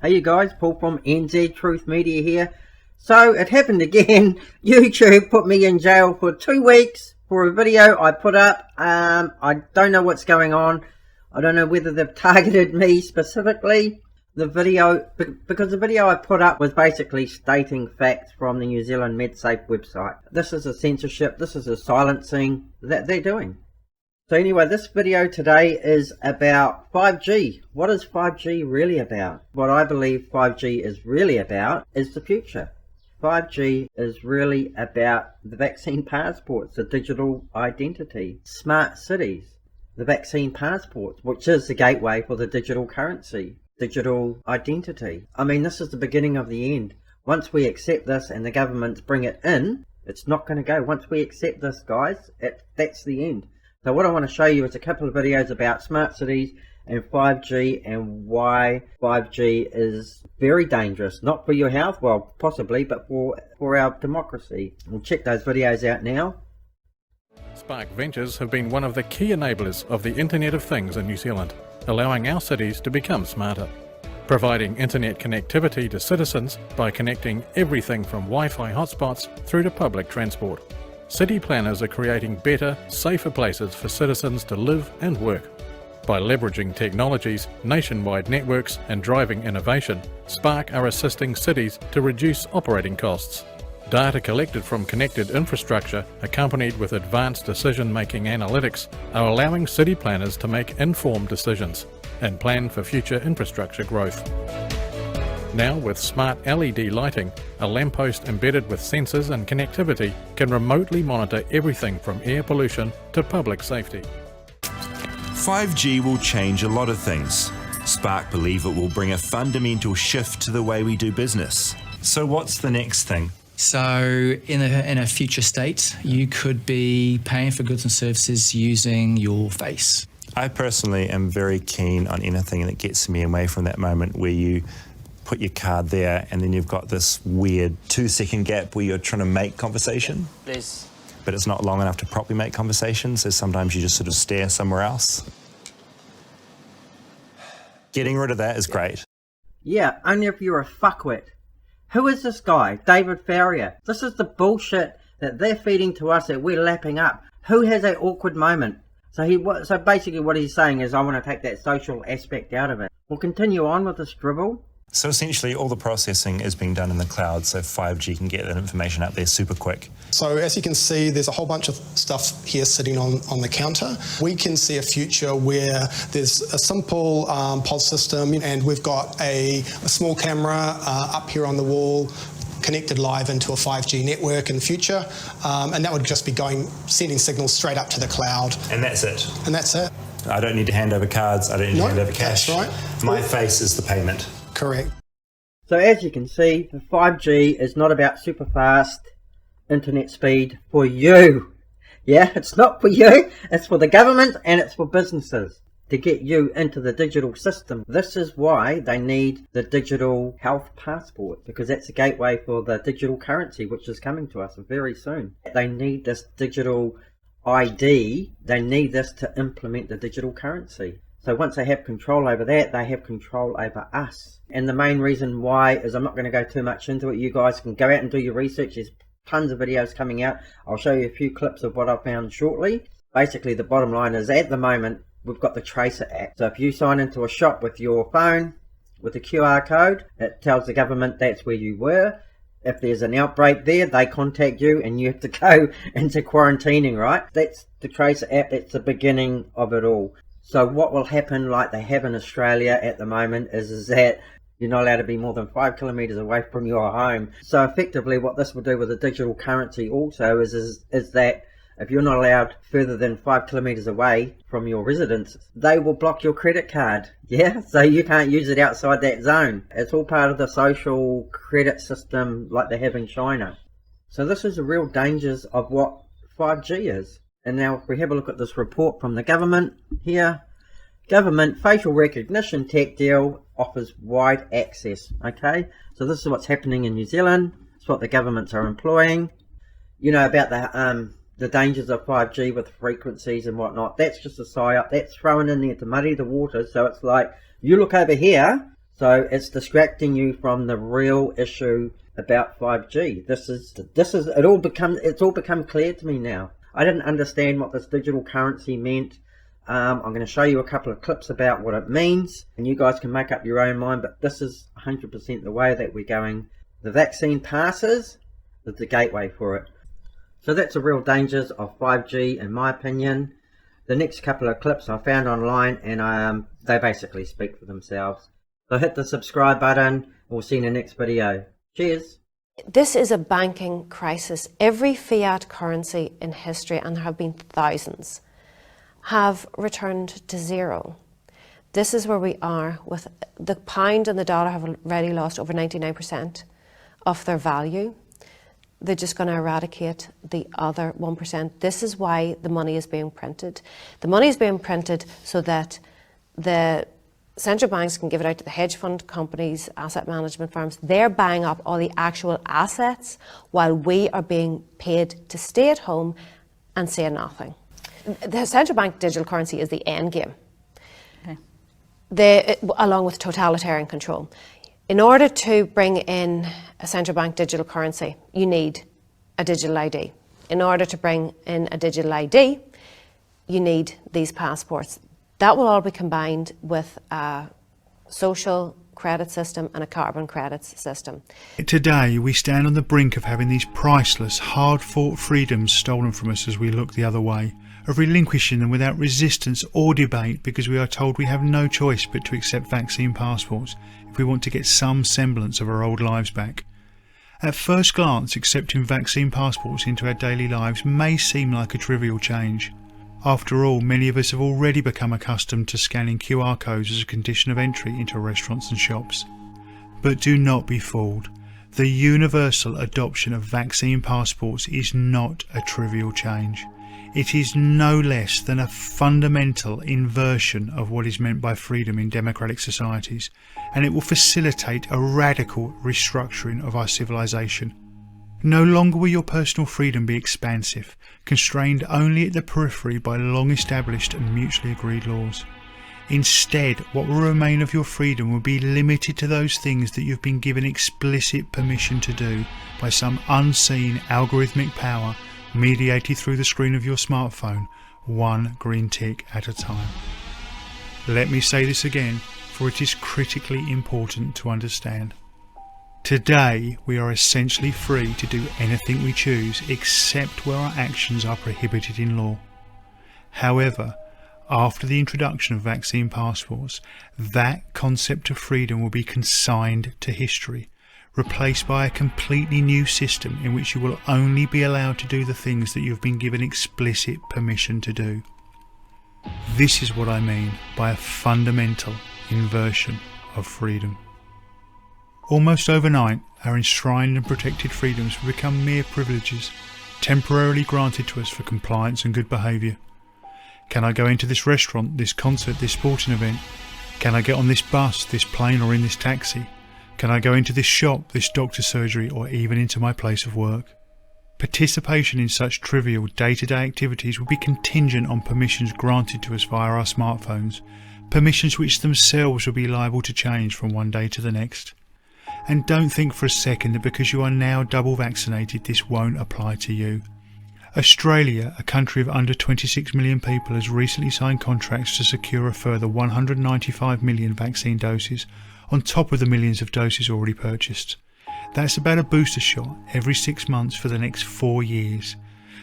Hey you guys, Paul from NZ Truth Media here. So it happened again. YouTube put me in jail for 2 weeks for a video I put up. I don't know what's going on. I don't know whether they've targeted me specifically. The video, because the video I put up was basically stating facts from the New Zealand MedSafe website. This is a censorship, this is a silencing that they're doing. So anyway, this video today is about 5G. What is 5G really about? What I believe 5G is really about is the future. 5G is really about the vaccine passports, the digital identity, smart cities, the vaccine passports, which is the gateway for the digital currency, digital identity. I mean, this is the beginning of the end. Once we accept this and the governments bring it in, it's not going to go. Once we accept this, guys, that's the end. So what I want to show you is a couple of videos about smart cities and 5G and why 5G is very dangerous. Not for your health, well, possibly, but for our democracy. We'll check those videos out now. Spark Ventures have been one of the key enablers of the Internet of Things in New Zealand, allowing our cities to become smarter. Providing internet connectivity to citizens by connecting everything from Wi-Fi hotspots through to public transport. City planners are creating better, safer places for citizens to live and work. By leveraging technologies, nationwide networks and driving innovation, Spark are assisting cities to reduce operating costs. Data collected from connected infrastructure, accompanied with advanced decision-making analytics, are allowing city planners to make informed decisions and plan for future infrastructure growth. Now with smart LED lighting, a lamppost embedded with sensors and connectivity can remotely monitor everything from air pollution to public safety. 5G will change a lot of things. Spark believe it will bring a fundamental shift to the way we do business. So what's the next thing? So in a future state, you could be paying for goods and services using your face. I personally am very keen on anything that gets me away from that moment where you put your card there and then you've got this weird 2-second gap where you're trying to make conversation. Please. But it's not long enough to properly make conversation, so sometimes you just sort of stare somewhere else. Getting rid of that is great. Yeah, only if you're a fuckwit. Who is this guy, David Farrier? This is the bullshit that they're feeding to us that we're lapping up. Who has that awkward moment? So basically what he's saying is, I want to take that social aspect out of it. We'll continue on with this dribble. So essentially all the processing is being done in the cloud, so 5G can get that information out there super quick. So as you can see, there's a whole bunch of stuff here sitting on the counter. We can see a future where there's a simple POS system, and we've got a small camera up here on the wall connected live into a 5G network in the future, and that would just be sending signals straight up to the cloud. And that's it? And that's it. I don't need to hand over cards, I don't need to hand over cash. That's right. My face is the payment. Correct. So as you can see, the 5G is not about super fast internet speed for you. Yeah, it's not for you, it's for the government and it's for businesses to get you into the digital system. This is why they need the digital health passport, because that's a gateway for the digital currency which is coming to us very soon. They need this digital ID, they need this to implement the digital currency. So once they have control over that, they have control over us. And the main reason why is, I'm not going to go too much into it. You guys can go out and do your research. There's tons of videos coming out. I'll show you a few clips of what I found shortly. Basically, the bottom line is, at the moment, we've got the Tracer app. So if you sign into a shop with your phone, with a QR code, it tells the government that's where you were. If there's an outbreak there, they contact you and you have to go into quarantining, right? That's the Tracer app. That's the beginning of it all. So what will happen, like they have in Australia at the moment, is that you're not allowed to be more than 5 kilometres away from your home. So effectively what this will do with the digital currency also is that if you're not allowed further than 5 kilometres away from your residence, they will block your credit card. Yeah, so you can't use it outside that zone. It's all part of the social credit system like they have in China. So this is the real dangers of what 5G is. And now if we have a look at this report from the government here, government facial recognition tech deal offers wide access. Okay, so this is what's happening in New Zealand. It's what the governments are employing. You know about the dangers of 5G with frequencies and whatnot. That's just a psyop. That's thrown in there to muddy the waters. So it's like, you look over here, So it's distracting you from the real issue about 5G. It's all become clear to me now. I didn't understand what this digital currency meant. I'm going to show you a couple of clips about what it means, and you guys can make up your own mind, but this is 100% the way that we're going. The vaccine passes is the gateway for it. So that's the real dangers of 5G, in my opinion. The next couple of clips I found online, and they basically speak for themselves. So hit the subscribe button. We'll see you in the next video. Cheers. This is a banking crisis. Every fiat currency in history, and there have been thousands, have returned to zero. This is where we are. With the pound and the dollar have already lost over 99% of their value. They're just going to eradicate the other 1%. This is why the money is being printed. The money is being printed so that the central banks can give it out to the hedge fund companies, asset management firms. They're buying up all the actual assets while we are being paid to stay at home and say nothing. The central bank digital currency is the end game, along with totalitarian control. In order to bring in a central bank digital currency, you need a digital ID. In order to bring in a digital ID, you need these passports. That will all be combined with a social credit system and a carbon credits system. Today we stand on the brink of having these priceless, hard-fought freedoms stolen from us as we look the other way, of relinquishing them without resistance or debate because we are told we have no choice but to accept vaccine passports if we want to get some semblance of our old lives back. At first glance, accepting vaccine passports into our daily lives may seem like a trivial change. After all, many of us have already become accustomed to scanning QR codes as a condition of entry into restaurants and shops. But do not be fooled. The universal adoption of vaccine passports is not a trivial change. It is no less than a fundamental inversion of what is meant by freedom in democratic societies, and it will facilitate a radical restructuring of our civilization. No longer will your personal freedom be expansive, constrained only at the periphery by long-established and mutually agreed laws. Instead, what will remain of your freedom will be limited to those things that you've been given explicit permission to do by some unseen algorithmic power mediated through the screen of your smartphone, one green tick at a time. Let me say this again, for it is critically important to understand. Today, we are essentially free to do anything we choose except where our actions are prohibited in law. However, after the introduction of vaccine passports, that concept of freedom will be consigned to history, replaced by a completely new system in which you will only be allowed to do the things that you have been given explicit permission to do. This is what I mean by a fundamental inversion of freedom. Almost overnight, our enshrined and protected freedoms will become mere privileges, temporarily granted to us for compliance and good behaviour. Can I go into this restaurant, this concert, this sporting event? Can I get on this bus, this plane, or in this taxi? Can I go into this shop, this doctor's surgery, or even into my place of work? Participation in such trivial day-to-day activities will be contingent on permissions granted to us via our smartphones, permissions which themselves will be liable to change from one day to the next. And don't think for a second that because you are now double vaccinated this won't apply to you. Australia, a country of under 26 million people, has recently signed contracts to secure a further 195 million vaccine doses on top of the millions of doses already purchased. That's about a booster shot every 6 months for the next 4 years.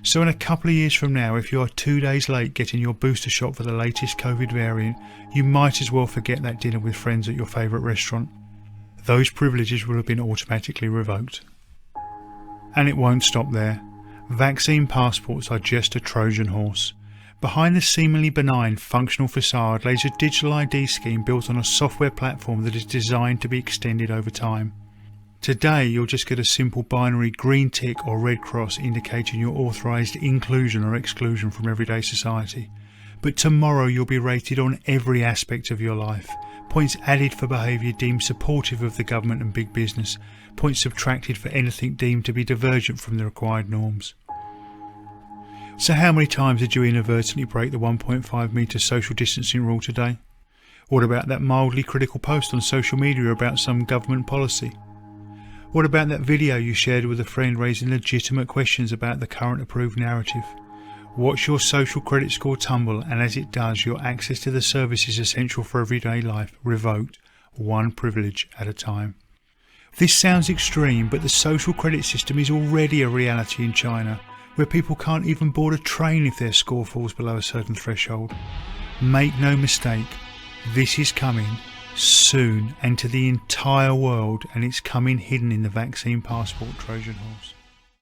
So in a couple of years from now, if you are 2 days late getting your booster shot for the latest COVID variant, you might as well forget that dinner with friends at your favourite restaurant. Those privileges will have been automatically revoked. And it won't stop there. Vaccine passports are just a Trojan horse. Behind the seemingly benign functional facade lays a digital ID scheme built on a software platform that is designed to be extended over time. Today you'll just get a simple binary green tick or red cross indicating your authorised inclusion or exclusion from everyday society. But tomorrow you'll be rated on every aspect of your life. Points added for behaviour deemed supportive of the government and big business. Points subtracted for anything deemed to be divergent from the required norms. So how many times did you inadvertently break the 1.5 metre social distancing rule today? What about that mildly critical post on social media about some government policy? What about that video you shared with a friend raising legitimate questions about the current approved narrative? Watch your social credit score tumble, and as it does, your access to the services essential for everyday life revoked, one privilege at a time. This sounds extreme, but the social credit system is already a reality in China, where people can't even board a train if their score falls below a certain threshold. Make no mistake, this is coming soon and to the entire world, and it's coming hidden in the vaccine passport Trojan horse.